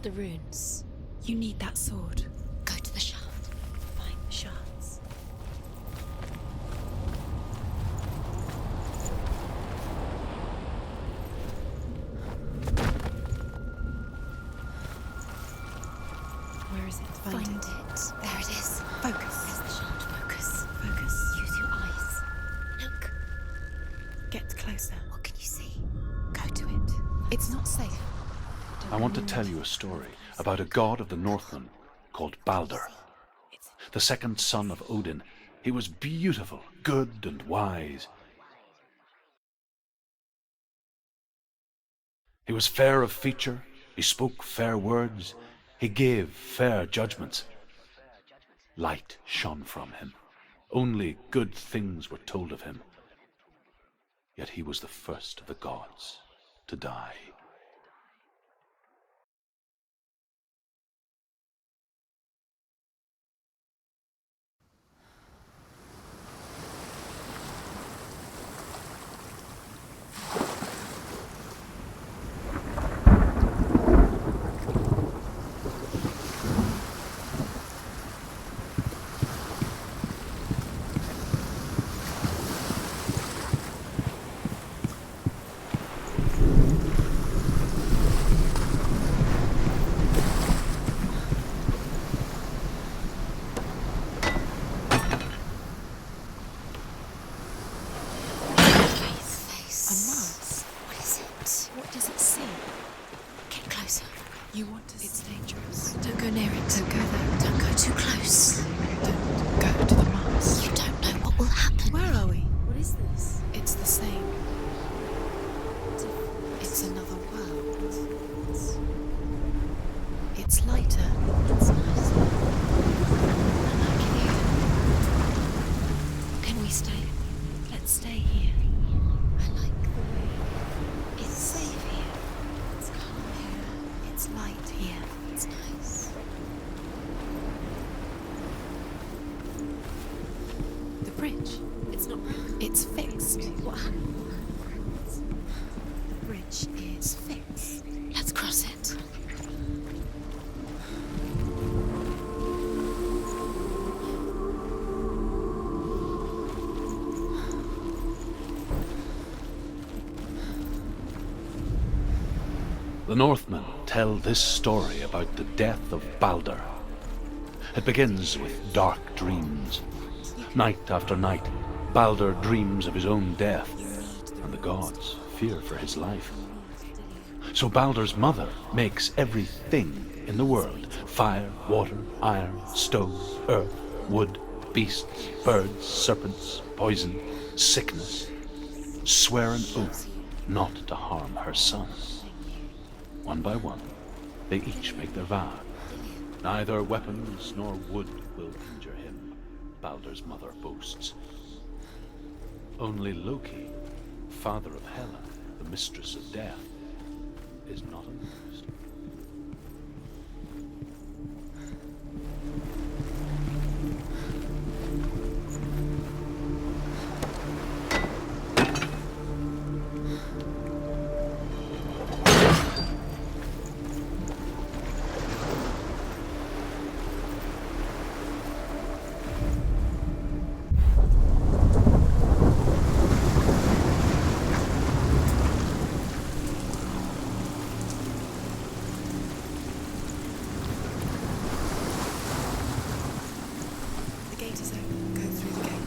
the runes. You need that sword. Go to the shaft. Find the shards. Where is it? Find it. There it is. Focus. There's the shaft. Focus. Focus. Use your eyes. Look. Get closer. What can you see? Go to it. It's not safe. I want to tell you a story about a god of the Northmen called Baldur. The second son of Odin. He was beautiful, good and wise. He was fair of feature, he spoke fair words, he gave fair judgments. Light shone from him. Only good things were told of him. Yet he was the first of the gods to die. You want to... It's dangerous. Don't go near it. Don't go there. Don't go too close. Don't go to the mast. You don't know what will happen. Where are we? What is this? It's the same. It's another world. It's lighter. It's nice. I like it here. Can we stay? Let's stay here. I like the way it's safe here. It's calm here. It's light here. It's nice. The bridge. It's not broken. It's fixed. What happened? The bridge is fixed. Let's cross it. The Northmen tell this story about the death of Baldur. It begins with dark dreams. Night after night, Baldur dreams of his own death, and the gods fear for his life. So Baldur's mother makes everything in the world: fire, water, iron, stone, earth, wood, beasts, birds, serpents, poison, sickness. Swear an oath not to harm her son. One by one, they each make their vow. Neither weapons nor wood will injure him, Baldur's mother boasts. Only Loki, father of Hela, the mistress of death, is not amused.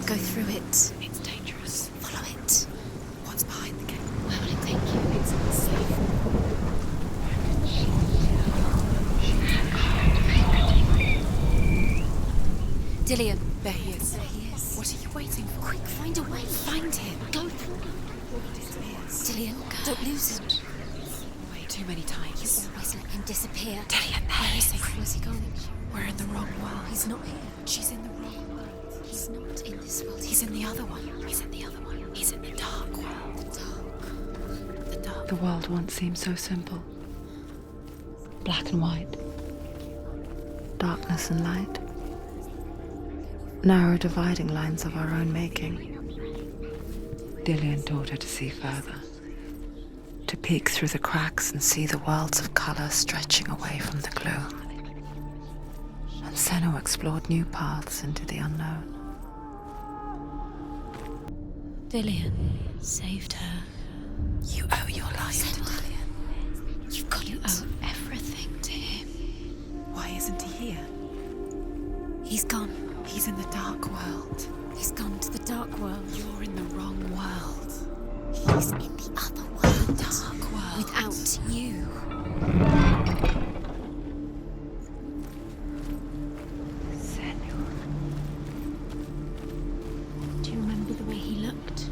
Go through it. It's dangerous. Follow it. What's behind the gate? Where will it take you? It's unsafe. Dillian. There he is. There he is. What are you waiting for? Quick, find a way. Find him. Go through. Dillian, don't lose him. Way too many times. Always let him disappear. Dillian, there is he. Where's he going? We're in the wrong world. He's not here. She's in the wrong world. He's not in this world. He's in the other one. He's in the other one. He's in the dark world. the dark. The dark. The world once seemed so simple. Black and white. Darkness and light. Narrow dividing lines of our own making. Dillian taught her to see further. to peek through the cracks and see the worlds of color stretching away from the gloom. And Senua explored new paths into the unknown. Dillian saved her. You owe your life to Dillian. You've got You owe everything to him. Why isn't he here? He's gone. He's in the dark world. He's gone to the dark world. You're in the wrong world. He's in the other world. The dark world. Without you. Senua. Do you remember the way he looked?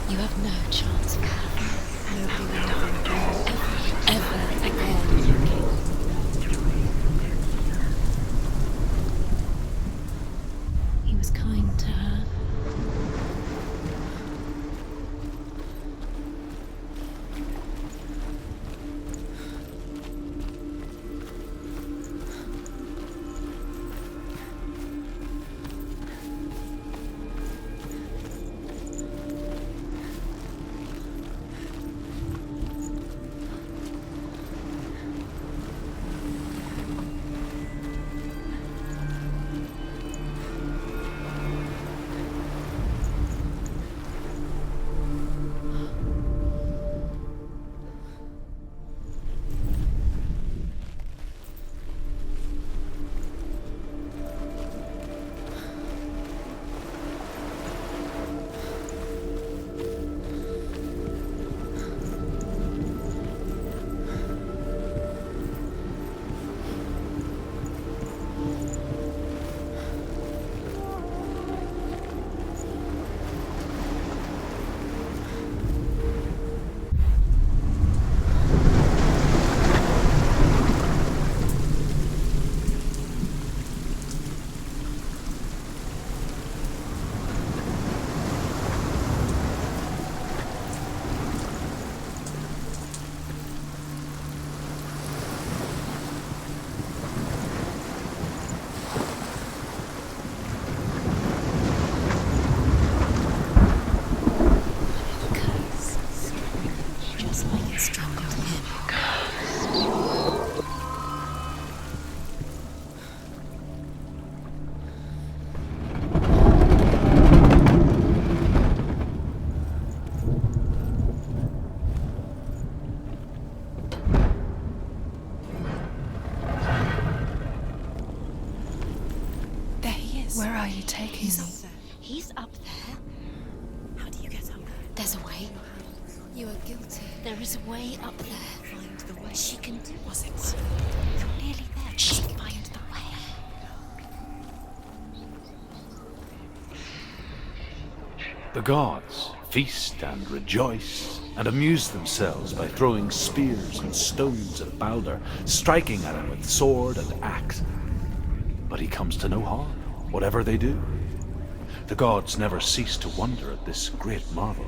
You have no chance of having. Nobody will Ever again. He was kind to her. Just like it struck him. There he is. Where are you taking He's me? up there. He's up there. How do you get up there? There's a way. You are guilty. There is a way up there. Find the way. She can do Was it? You're nearly there. She can find the way. The gods feast and rejoice and amuse themselves by throwing spears and stones at Balder, striking at him with sword and axe. But he comes to no harm, whatever they do. The gods never cease to wonder at this great marvel.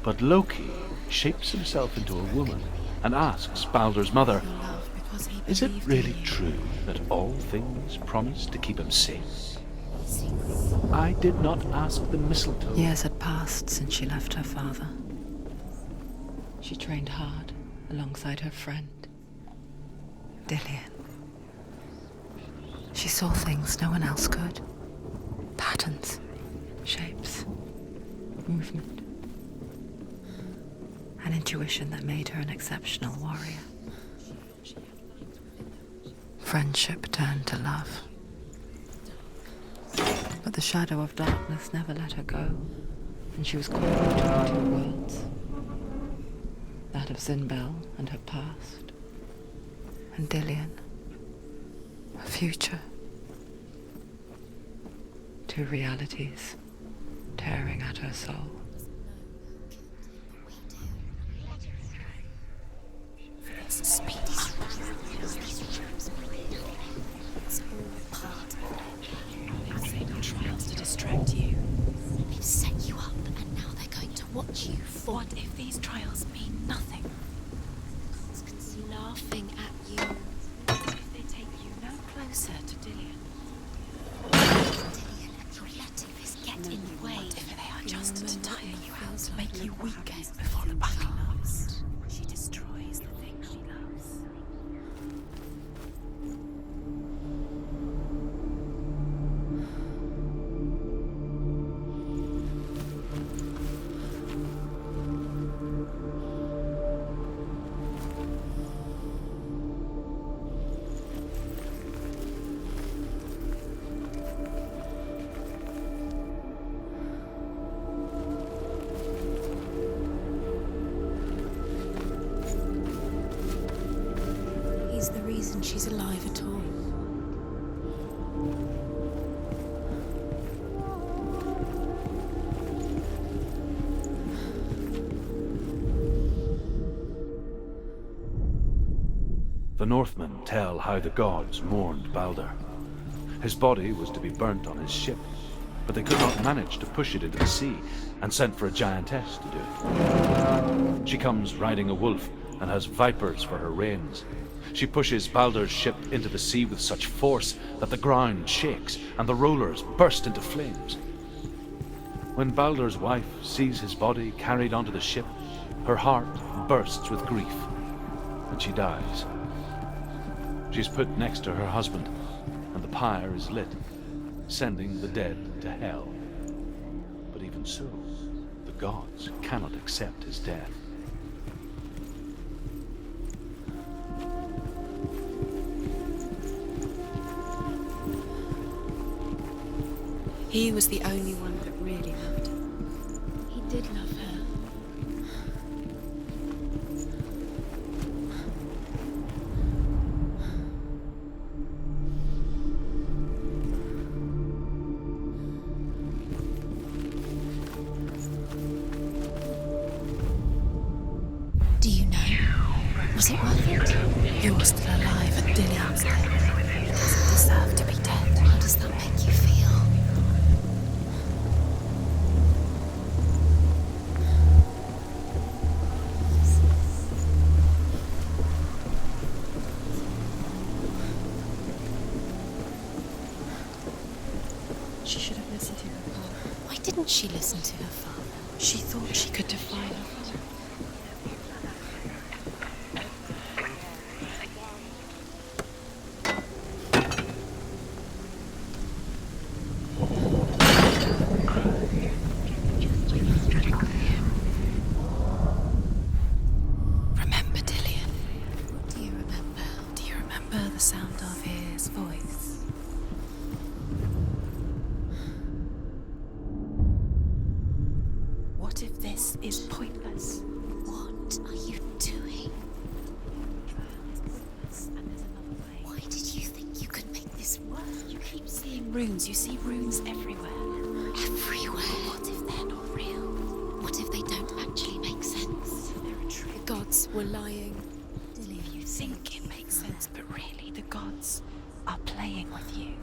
But Loki shapes himself into a woman and asks Balder's mother, Love because he is it believed really in you. true that all things promise to keep him safe? I did not ask the mistletoe. Years had passed since she left her father. She trained hard alongside her friend, Dillian. She saw things no one else could. Patterns, shapes, movement. And An intuition that made her an exceptional warrior. Friendship turned to love. But the shadow of darkness never let her go, and she was caught between two worlds. That of Zinbel and her past, and Dillian, her future. Two realities tearing at her soul. Speak up. It's all part of it. They've set up trials to distract you. They've set you up, and now they're going to watch you fall. What if these trials mean nothing? It's laughing at you. What if they take you no closer to Dillian? Dillian, you're letting this get in the way. What if they are just to tire you out, to make you weak before the battle comes? She destroys the thing she loves. He's the reason she's alive at all. The Northmen tell how the gods mourned Balder. His body was to be burnt on his ship, but they could not manage to push it into the sea, and sent for a giantess to do it. She comes riding a wolf and has vipers for her reins. She pushes Balder's ship into the sea with such force that the ground shakes and the rollers burst into flames. When Balder's wife sees his body carried onto the ship, her heart bursts with grief, and she dies. She's put next to her husband, and the pyre is lit, sending the dead to hell. But even so, the gods cannot accept his death. He was the only one that really loved her. He did love her. Do you know? Was it worth it? You're still alive and Dillian's dead. He doesn't deserve to be dead. How does that make you feel? She should have listened to her father. Why didn't she listen to her father? She thought she could defy her. Remember Dillian? What do you remember? Do you remember the sound of his voice? What if this is pointless? What are you doing? And there's another way. Why did you think you could make this work? You keep seeing runes. You see runes everywhere. Everywhere. What if they're not real? What if they don't actually make sense? They're a trick. The gods were lying. Dillian, You think it makes sense, but really the gods are playing with you.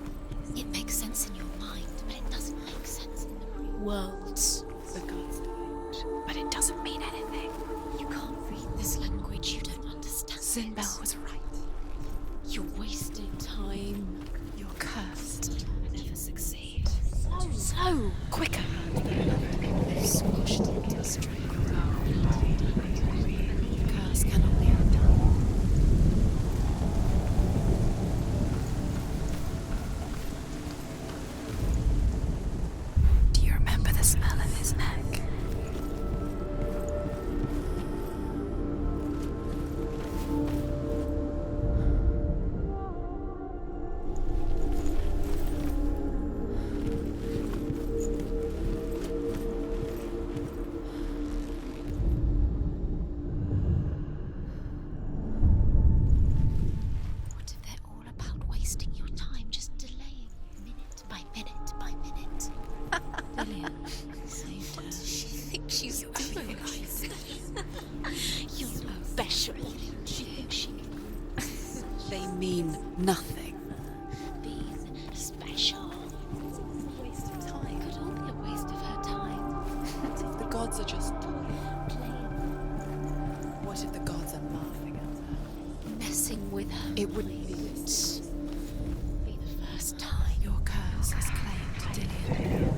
it makes sense in your mind, but it doesn't make sense in the real world. The gods don't. But it doesn't mean anything. You can't read this language, you don't understand. Zinbel was right. You're wasting time. You're cursed. Never succeed. So quicker. Squashed into strength. Curse cannot be undone. Do you remember the smell of his neck? They mean nothing. Being special. It's a waste of time. It could all be a waste of her time. What if the gods are just Playing, What if the gods are laughing at her? messing with her. It wouldn't be Be the first time. Your curse has claimed Dillian.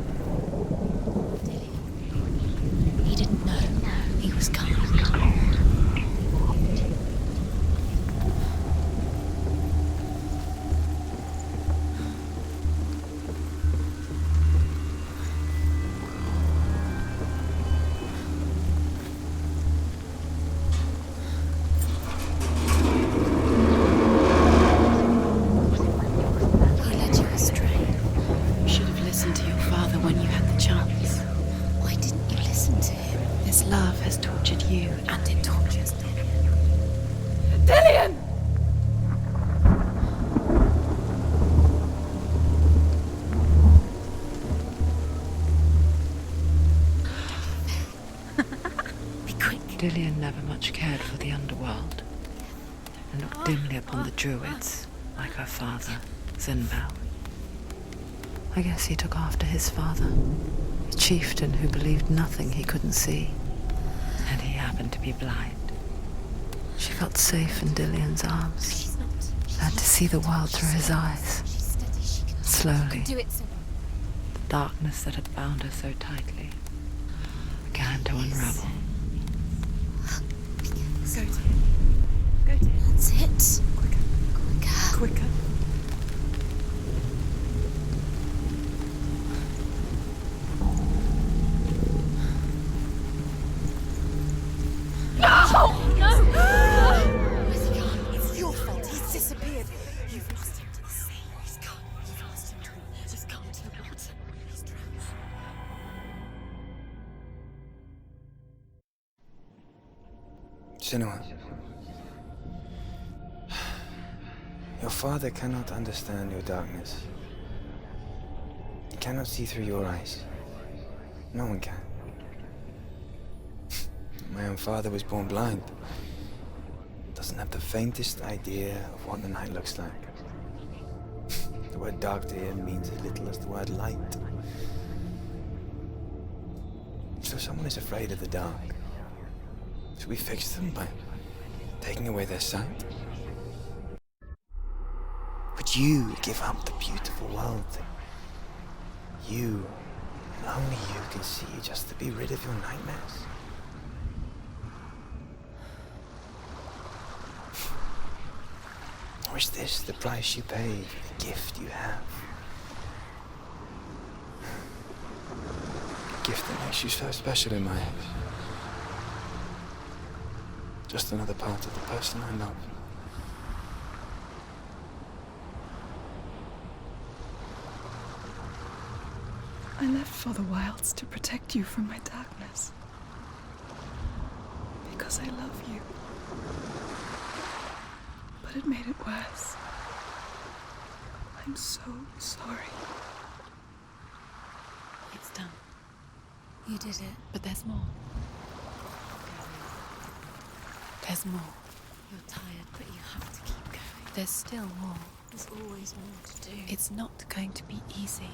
He didn't know he was kind. He led you astray. You should have listened to your father when you had the chance. Why didn't you listen to him? This love has tortured you, and it tortures Dillian. Dillian! Be quick. Dillian never much cared for the underworld, and looked dimly upon the druids, like her father, Sinbel. I guess he took after his father, a chieftain who believed nothing he couldn't see, and he happened to be blind. She felt safe in Dillian's arms, She's not. learned to see the world through his eyes. She's steady. She can Slowly, do it. So the darkness that had bound her so tightly began to unravel. Go to him. Go to him. that's it. Quicker. Quicker. Quicker. Where's he gone? It's your fault. He's disappeared. You've lost him to the sea. He's gone. You've lost him. He's gone to the water. He's drowned. Senua, your father cannot understand your darkness. He cannot see through your eyes. No one can. My own father was born blind. Doesn't have the faintest idea of what the night looks like. The word dark to him means as little as the word light. So someone is afraid of the dark. Should we fix them by taking away their sight? Would you give up the beautiful world that you, and only you, can see just to be rid of your nightmares? Or is this the price you pay for the gift you have? A gift that makes you so special in my eyes. Just another part of the person I love. I left for the wilds to protect you from my darkness. Because I love you. But it made it worse. I'm so sorry. It's done. You did it. But there's more. There's more. You're tired, but you have to keep going. There's still more. There's always more to do. It's not going to be easy.